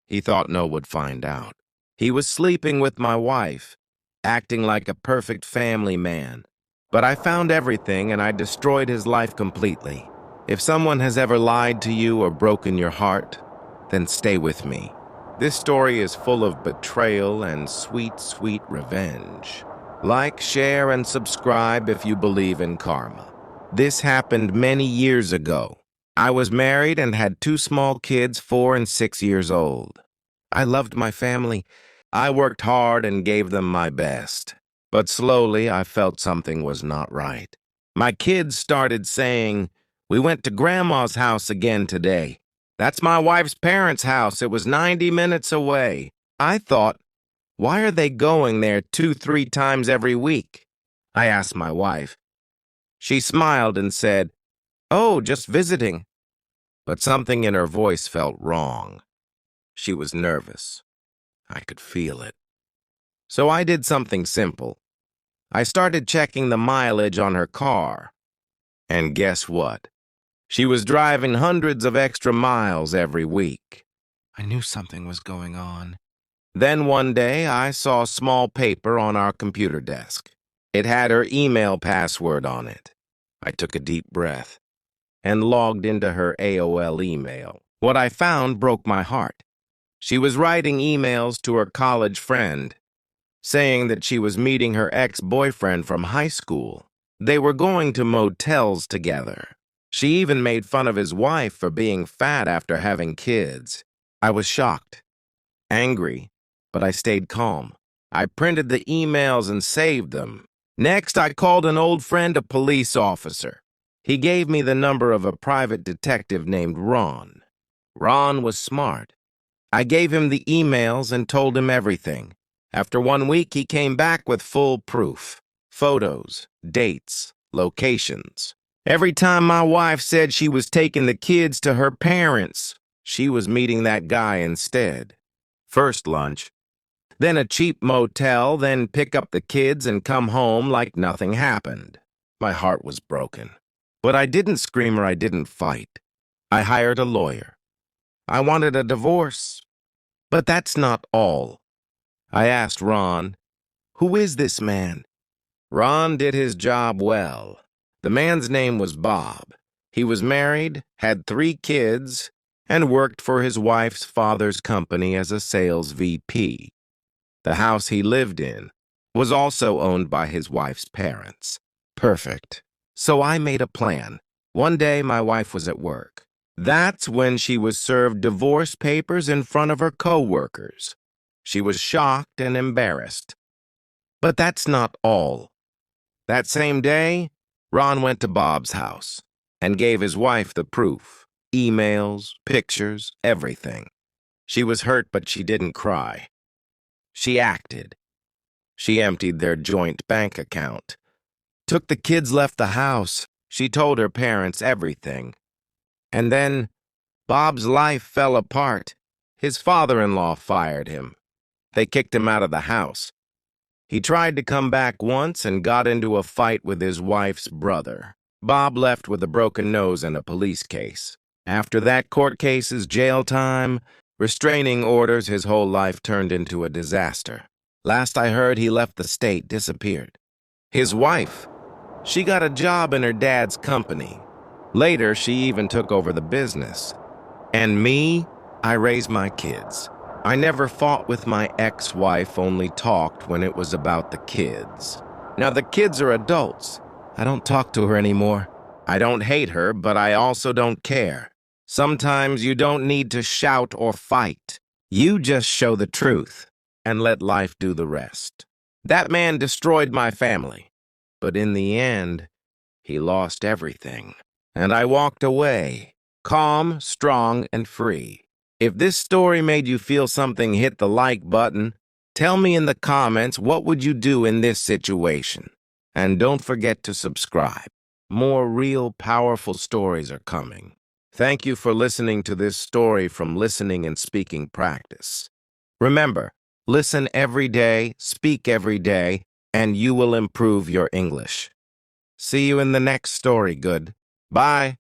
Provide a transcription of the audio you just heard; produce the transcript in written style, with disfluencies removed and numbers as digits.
He thought no one would find out. He was sleeping with my wife, acting like a perfect family man. But I found everything and I destroyed his life completely. If someone has ever lied to you or broken your heart, then stay with me. This story is full of betrayal and sweet, sweet revenge. Like, share, and subscribe if you believe in karma. This happened many years ago. I was married and had two small kids, 4 and 6 years old. I loved my family. I worked hard and gave them my best. But slowly, I felt something was not right. My kids started saying, "We went to Grandma's house again today. That's my wife's parents' house. It was 90 minutes away." I thought, why are they going there 2, 3 times every week? I asked my wife. She smiled and said, "Oh, just visiting." But something in her voice felt wrong. She was nervous. I could feel it. So I did something simple. I started checking the mileage on her car. And guess what? She was driving hundreds of extra miles every week. I knew something was going on. Then one day, I saw a small paper on our computer desk. It had her email password on it. I took a deep breath and logged into her AOL email. What I found broke my heart. She was writing emails to her college friend, saying that she was meeting her ex-boyfriend from high school. They were going to motels together. She even made fun of his wife for being fat after having kids. I was shocked, angry, but I stayed calm. I printed the emails and saved them. Next, I called an old friend, a police officer. He gave me the number of a private detective named Ron. Ron was smart. I gave him the emails and told him everything. After 1 week, he came back with full proof. Photos, dates, locations. Every time my wife said she was taking the kids to her parents', she was meeting that guy instead. First lunch, then a cheap motel, then pick up the kids and come home like nothing happened. My heart was broken. But I didn't scream or I didn't fight. I hired a lawyer. I wanted a divorce. But that's not all. I asked Ron, "Who is this man?" Ron did his job well. The man's name was Bob. He was married, had 3 kids, and worked for his wife's father's company as a sales VP. The house he lived in was also owned by his wife's parents. Perfect. So I made a plan. One day, my wife was at work. That's when she was served divorce papers in front of her co-workers. She was shocked and embarrassed. But that's not all. That same day, Ron went to Bob's house and gave his wife the proof. Emails, pictures, everything. She was hurt, but she didn't cry. She acted. She emptied their joint bank account. Took the kids, left the house. She told her parents everything. And then, Bob's life fell apart. His father-in-law fired him. They kicked him out of the house. He tried to come back once and got into a fight with his wife's brother. Bob left with a broken nose and a police case. After that, court cases, jail time, restraining orders, his whole life turned into a disaster. Last I heard, he left the state, disappeared. His wife, she got a job in her dad's company. Later, she even took over the business. And me, I raised my kids. I never fought with my ex-wife, only talked when it was about the kids. Now the kids are adults. I don't talk to her anymore. I don't hate her, but I also don't care. Sometimes you don't need to shout or fight. You just show the truth and let life do the rest. That man destroyed my family, but in the end, he lost everything. And I walked away, calm, strong, and free. If this story made you feel something, hit the like button. Tell me in the comments, what would you do in this situation? And don't forget to subscribe. More real, powerful stories are coming. Thank you for listening to this story from Listening and Speaking Practice. Remember, listen every day, speak every day, and you will improve your English. See you in the next story, good. Bye.